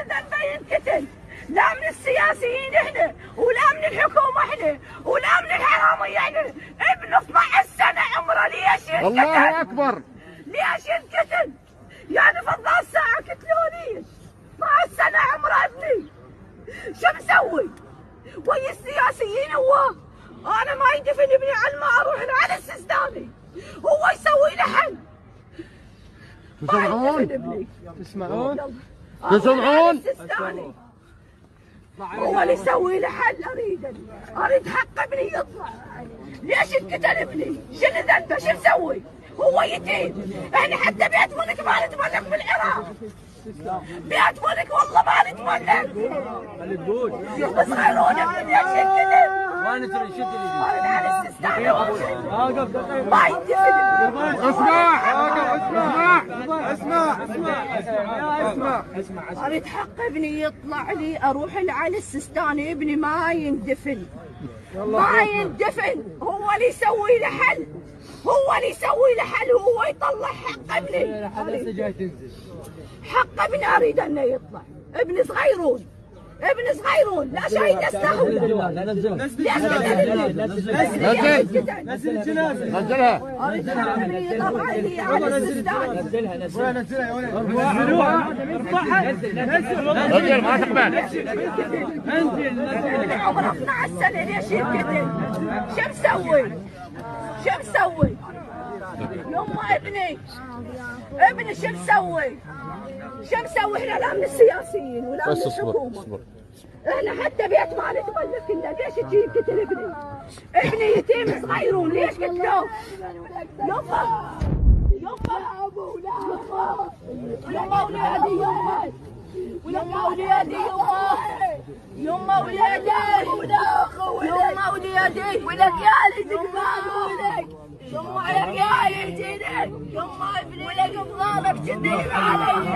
ذنبه ينقتل، لا من السياسيين احنا ولا من الحكومه احنا ولا من الحراميه احنا. ابن 12 سنه عمره ليش ينقتل؟ الله اكبر. ليش ينقتل؟ يعني فضل الساعه قتلوني. 12 سنه عمره ابني. شو مسوي؟ ويا السياسيين هو. انا ما يدفن ابني على ما اروح على السيستاني. هو يسوي له حل. تسمعون؟ تسمعون؟ تسمعون؟ هو اللي يسوي له حل. اريد حق ابني يطلع. ليش انقتل ابني؟ شنو ذنبه؟ شو مسوي؟ هو يتيم. احنا حتى بيت ملك ما نتملك بالعراق. بيت ملك والله ما نتملك. صغيرون ابني ليش ينقتل؟ ما ندري شد اللي اريد على السيستان. ما يدفن. اسمع اريد حق ابني يطلع لي اروح على السيستاني. ابني ما يندفن. ما يندفن. هو اللي يسوي له حل. هو اللي يسوي له حل. هو يطلع حق ابني. حق ابني اريد انه يطلع. ابني صغيرون. ابن صغيرون لا شيء يستحوذ. نزل الجنازه. نزلها. ارفعها. نزل ما تقبل. عمره 12 سنه ليش ينقتل؟ شو مسوي؟ شو مسوي؟ يما ابني شو مسوي؟ شو مسوي؟ احنا لا من السياسيين ولا من الحكومه. احنا حتى بيت ما نتملك لنا. ليش يجي يقتل ابني؟ ابني يتيم صغيرون ليش قتلوه؟ يما يما ولادي يما ولادي يما ولادي يما ولادي ولك يا ولك يما عيالي يما ابني ولك بضابك تدري علي.